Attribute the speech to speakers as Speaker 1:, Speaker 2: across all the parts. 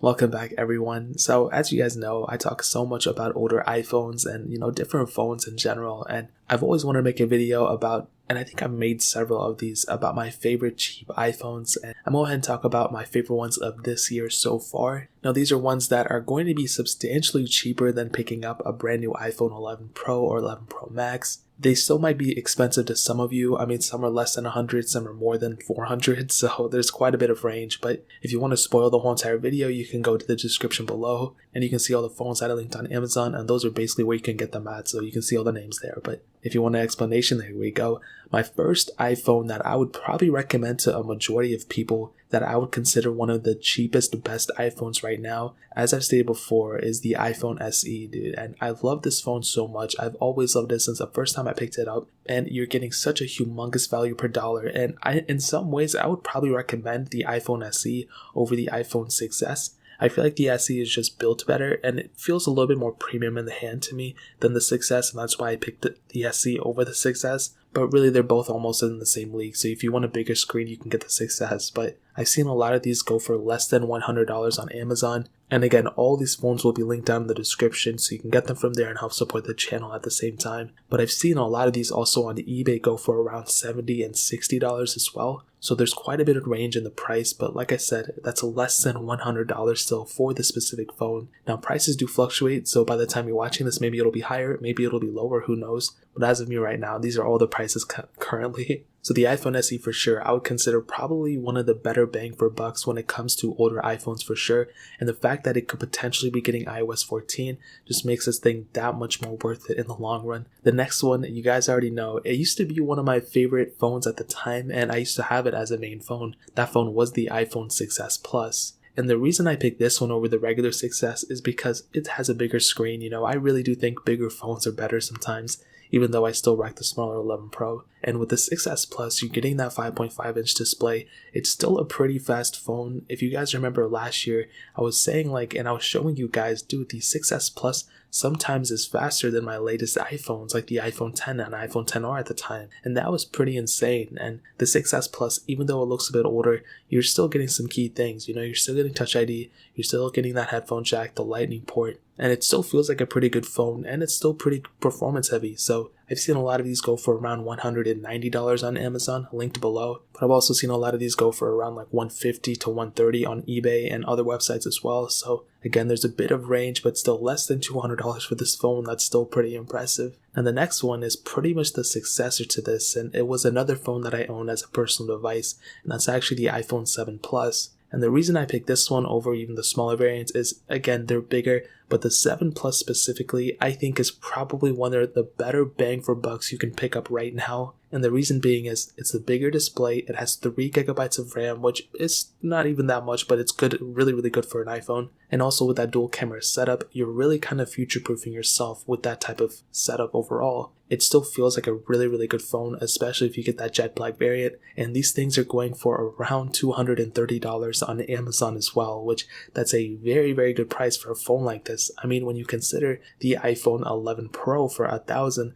Speaker 1: Welcome back, everyone. So as you guys know, I talk so much about older iPhones and, different phones in general. And I've always wanted to make a video about, and I think I've made several of these, about my favorite cheap iPhones. And I'm going to go ahead and talk about my favorite ones of this year so far. Now, these are ones that are going to be substantially cheaper than picking up a brand new iPhone 11 Pro or 11 Pro Max. They still might be expensive to some of you. I mean, some are less than 100, some are more than 400, so there's quite a bit of range. But if you want to spoil the whole entire video, you can go to the description below, and you can see all the phones that I linked on Amazon, and those are basically where you can get them at, so you can see all the names there. But if you want an explanation, there we go. My first iPhone that I would probably recommend to a majority of people, that I would consider one of the cheapest, best iPhones right now, as I've stated before, is the iPhone SE, dude. And I've loved this phone so much. I've always loved it since the first time I picked it up. And you're getting such a humongous value per dollar. And in some ways, I would probably recommend the iPhone SE over the iPhone 6s. I feel like the SE is just built better, and it feels a little bit more premium in the hand to me than the 6s, and that's why I picked the SE over the 6s. But really, they're both almost in the same league, so if you want a bigger screen, you can get the 6s. But I've seen a lot of these go for less than $100 on Amazon. And again, all these phones will be linked down in the description, so you can get them from there and help support the channel at the same time. But I've seen a lot of these also on eBay go for around $70 and $60 as well. So there's quite a bit of range in the price, but like I said, that's less than $100 still for the specific phone. Now, prices do fluctuate, so by the time you're watching this, maybe it'll be higher, maybe it'll be lower, who knows. But as of me right now, these are all the prices currently. So the iPhone SE for sure, I would consider probably one of the better bang for bucks when it comes to older iPhones for sure. And the fact that it could potentially be getting iOS 14 just makes this thing that much more worth it in the long run. The next one, you guys already know, it used to be one of my favorite phones at the time, and I used to have it as a main phone. That phone was the iPhone 6s Plus. And the reason I picked this one over the regular 6s is because it has a bigger screen. I really do think bigger phones are better sometimes, even though I still rock the smaller 11 Pro. And with the 6s Plus, you're getting that 5.5 inch display. It's still a pretty fast phone. If you guys remember last year, I was saying and I was showing you guys, dude, the 6s Plus sometimes is faster than my latest iPhones, like the iPhone 10 and iPhone 10R at the time. And that was pretty insane. And the 6s Plus, even though it looks a bit older, you're still getting some key things. You're still getting Touch ID, you're still getting that headphone jack, the lightning port, and it still feels like a pretty good phone, and it's still pretty performance heavy. So I've seen a lot of these go for around $190 on Amazon, linked below. But I've also seen a lot of these go for around like $150 to $130 on eBay and other websites as well. So again, there's a bit of range, but still less than $200 for this phone. That's still pretty impressive. And the next one is pretty much the successor to this, and it was another phone that I own as a personal device, and that's actually the iPhone 7 Plus. And the reason I picked this one over even the smaller variants is, again, they're bigger, but the 7 Plus specifically, I think is probably one of the better bang for bucks you can pick up right now. And the reason being is it's a bigger display, it has 3GB of RAM, which is not even that much, but it's good, really, really good for an iPhone. And also with that dual camera setup, you're really kind of future-proofing yourself with that type of setup overall. It still feels like a really, really good phone, especially if you get that jet black variant. And these things are going for around $230 on Amazon as well, which that's a very, very good price for a phone like this. I mean, when you consider the iPhone 11 Pro for $1,000,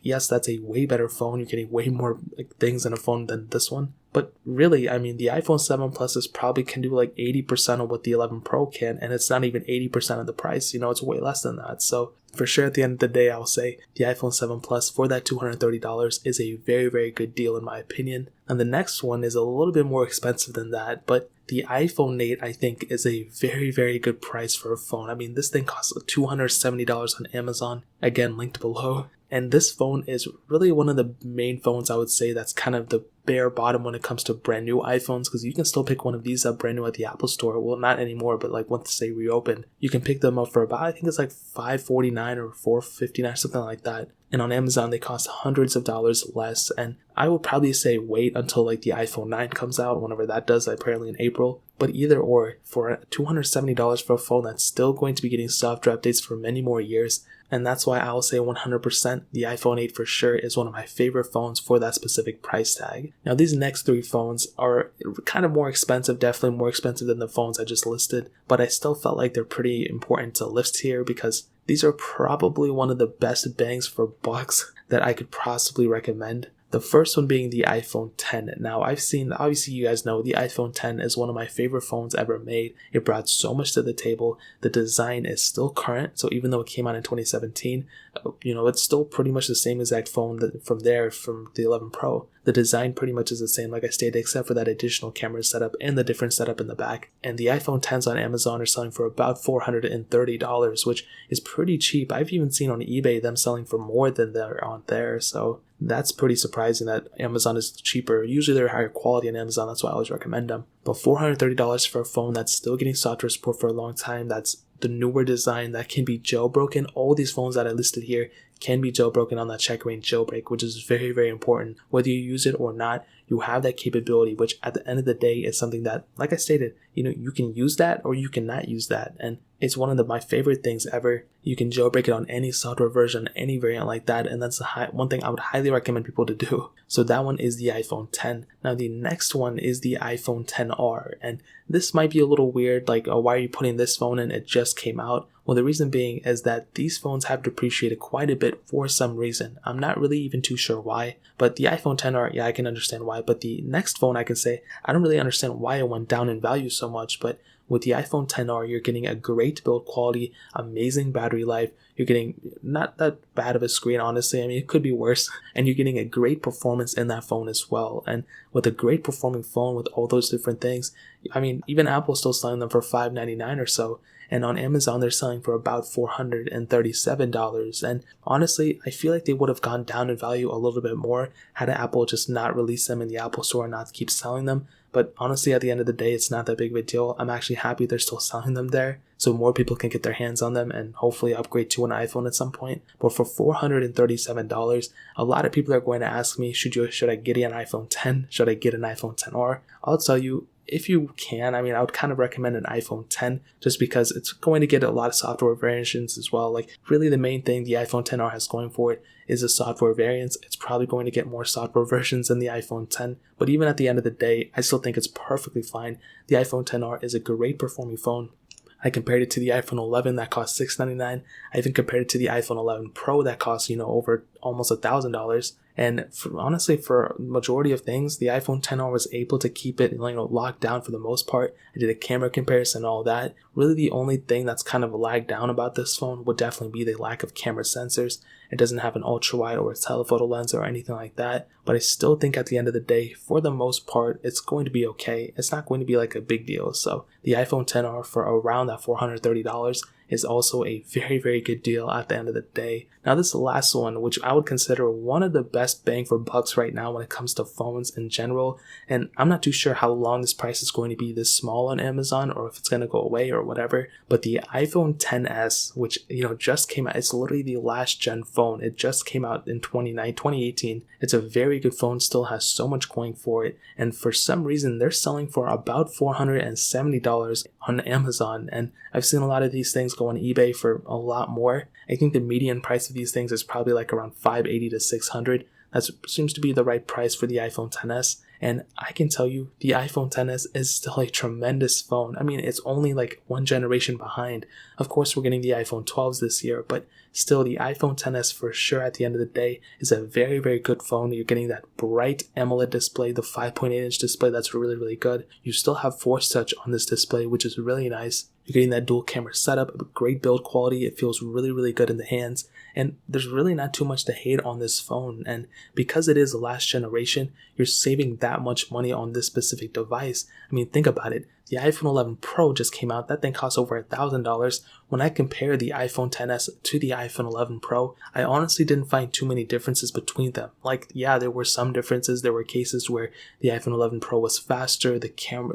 Speaker 1: yes, that's a way better phone. You're getting way more things in a phone than this one. But really, I mean, the iPhone 7 Plus probably can do 80% of what the 11 Pro can, and it's not even 80% of the price. It's way less than that. So for sure, at the end of the day, I'll say the iPhone 7 Plus for that $230 is a very, very good deal in my opinion. And the next one is a little bit more expensive than that, but the iPhone 8, I think, is a very, very good price for a phone. I mean, this thing costs $270 on Amazon, again, linked below. And this phone is really one of the main phones I would say that's kind of the bare bottom when it comes to brand new iPhones, because you can still pick one of these up brand new at the Apple Store. Well, not anymore, but once they reopen, you can pick them up for about, I think it's $549 or $459, something like that. And on Amazon, they cost hundreds of dollars less. And I would probably say wait until the iPhone 9 comes out, whenever that does, apparently in April. But either or, for $270 for a phone that's still going to be getting software updates for many more years. And that's why I'll say 100% the iPhone 8 for sure is one of my favorite phones for that specific price tag. Now, these next three phones are kind of more expensive, definitely more expensive than the phones I just listed, but I still felt like they're pretty important to list here because these are probably one of the best bangs for bucks that I could possibly recommend. The first one being the iPhone 10. Now, obviously you guys know the iPhone 10 is one of my favorite phones ever made. It brought so much to the table. The design is still current, so even though it came out in 2017, it's still pretty much the same exact phone from the 11 Pro. The design pretty much is the same, like I stated, except for that additional camera setup and the different setup in the back. And the iPhone 10s on Amazon are selling for about $430, which is pretty cheap. I've even seen on eBay them selling for more than they're on there, so that's pretty surprising that Amazon is cheaper. Usually they're higher quality on Amazon, that's why I always recommend them. But $430 for a phone that's still getting software support for a long time, that's the newer design, that can be jailbroken. All these phones that I listed here can be jailbroken on that checkmate jailbreak, which is very, very important. Whether you use it or not, you have that capability, which at the end of the day is something that, like I stated, you can use that or you cannot use that. And it's one of my favorite things ever. You can jailbreak it on any software version, any variant like that, and that's one thing I would highly recommend people to do. So that one is the iPhone 10. Now the next one is the iPhone XR, and this might be a little weird, like, why are you putting this phone in? It just came out. Well, the reason being is that these phones have depreciated quite a bit for some reason. I'm not really even too sure why, but the iPhone XR, yeah, I can understand why. But the next phone, I can say, I don't really understand why it went down in value so much, but with the iPhone XR, you're getting a great build quality, amazing battery life. You're getting not that bad of a screen, honestly. I mean, it could be worse. And you're getting a great performance in that phone as well. And with a great performing phone with all those different things, I mean, even Apple's still selling them for $599 or so. And on Amazon, they're selling for about $437. And honestly, I feel like they would have gone down in value a little bit more had Apple just not released them in the Apple Store and not keep selling them. But honestly, at the end of the day, it's not that big of a deal. I'm actually happy they're still selling them there, so more people can get their hands on them and hopefully upgrade to an iPhone at some point. But for $437, a lot of people are going to ask me, should I get an iPhone 10? Should I get an iPhone XR? I'll tell you, if you can, I mean, I would kind of recommend an iPhone 10 just because it's going to get a lot of software variations as well. Like, really the main thing the iPhone XR has going for it is the software variants. It's probably going to get more software versions than the iPhone 10, but even at the end of the day, I still think it's perfectly fine. The iPhone XR is a great performing phone. I compared it to the iPhone 11 that cost $699. I even compared it to the iPhone 11 Pro that costs, over almost $1,000. And honestly, for majority of things, the iPhone XR was able to keep it, locked down for the most part. I did a camera comparison and all that. Really, the only thing that's kind of lagged down about this phone would definitely be the lack of camera sensors. It doesn't have an ultra wide or a telephoto lens or anything like that. But I still think at the end of the day, for the most part, it's going to be okay. It's not going to be like a big deal. So the iPhone XR for around that $430 is also a very, very good deal at the end of the day. Now, this last one, which I would consider one of the best bang for bucks right now when it comes to phones in general, and I'm not too sure how long this price is going to be this small on Amazon or if it's going to go away or whatever, but the iPhone XS, which, just came out, it's literally the last gen phone. It just came out in 2018. It's a very good phone, still has so much going for it, and for some reason, they're selling for about $470 on Amazon, and I've seen a lot of these things go on eBay for a lot more. I think the median price of these things is probably like around $580 to $600. That seems to be the right price for the iPhone XS. And I can tell you, the iPhone XS is still a tremendous phone. I mean, it's only like one generation behind. Of course, we're getting the iPhone 12s this year, but still, the iPhone XS for sure at the end of the day is a very, very good phone. You're getting that bright AMOLED display, the 5.8-inch display that's really, really good. You still have Force Touch on this display, which is really nice. You're getting that dual camera setup, a great build quality. It feels really, really good in the hands. And there's really not too much to hate on this phone. And because it is the last generation, you're saving that much money on this specific device. I mean, think about it. The iPhone 11 Pro just came out. That thing costs over $1,000. When I compare the iPhone XS to the iPhone 11 Pro, I honestly didn't find too many differences between them. Like, yeah, there were some differences. There were cases where the iPhone 11 Pro was faster, the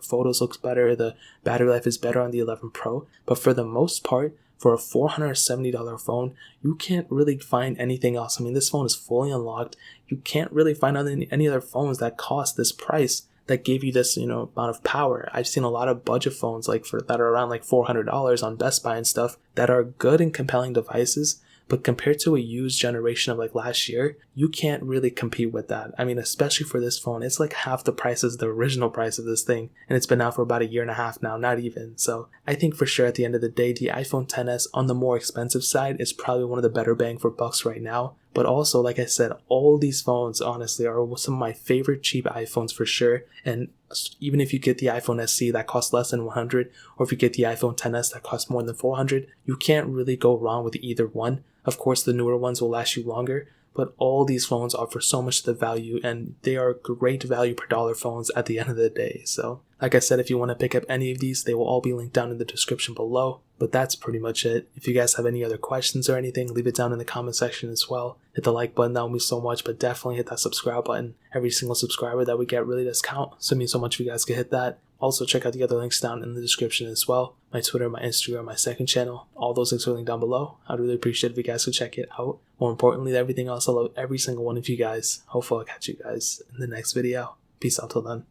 Speaker 1: photos looks better, the battery life is better on the 11 Pro. But for the most part, for a $470 phone, you can't really find anything else. I mean, this phone is fully unlocked. You can't really find any other phones that cost this price that give you this, amount of power. I've seen a lot of budget phones that are around like $400 on Best Buy and stuff that are good and compelling devices, but compared to a used generation of like last year, you can't really compete with that. I mean, especially for this phone, it's like half the price as the original price of this thing, and it's been out for about a year and a half now, not even. So I think for sure at the end of the day, the iPhone XS on the more expensive side is probably one of the better bang for bucks right now. But also, like I said, all these phones honestly are some of my favorite cheap iPhones for sure. And even if you get the iPhone SE that costs less than 100, or if you get the iPhone XS that costs more than 400, you can't really go wrong with either one. Of course, the newer ones will last you longer, but all these phones offer so much of the value, and they are great value per dollar phones at the end of the day. So, like I said, if you want to pick up any of these, they will all be linked down in the description below. But that's pretty much it. If you guys have any other questions or anything, leave it down in the comment section as well. Hit the like button, that would mean so much, but definitely hit that subscribe button. Every single subscriber that we get really does count, so it means so much if you guys could hit that. Also, check out the other links down in the description as well. My Twitter, my Instagram, my second channel. All those links are linked down below. I'd really appreciate if you guys could check it out. More importantly than everything else, I love every single one of you guys. Hopefully I'll catch you guys in the next video. Peace out till then.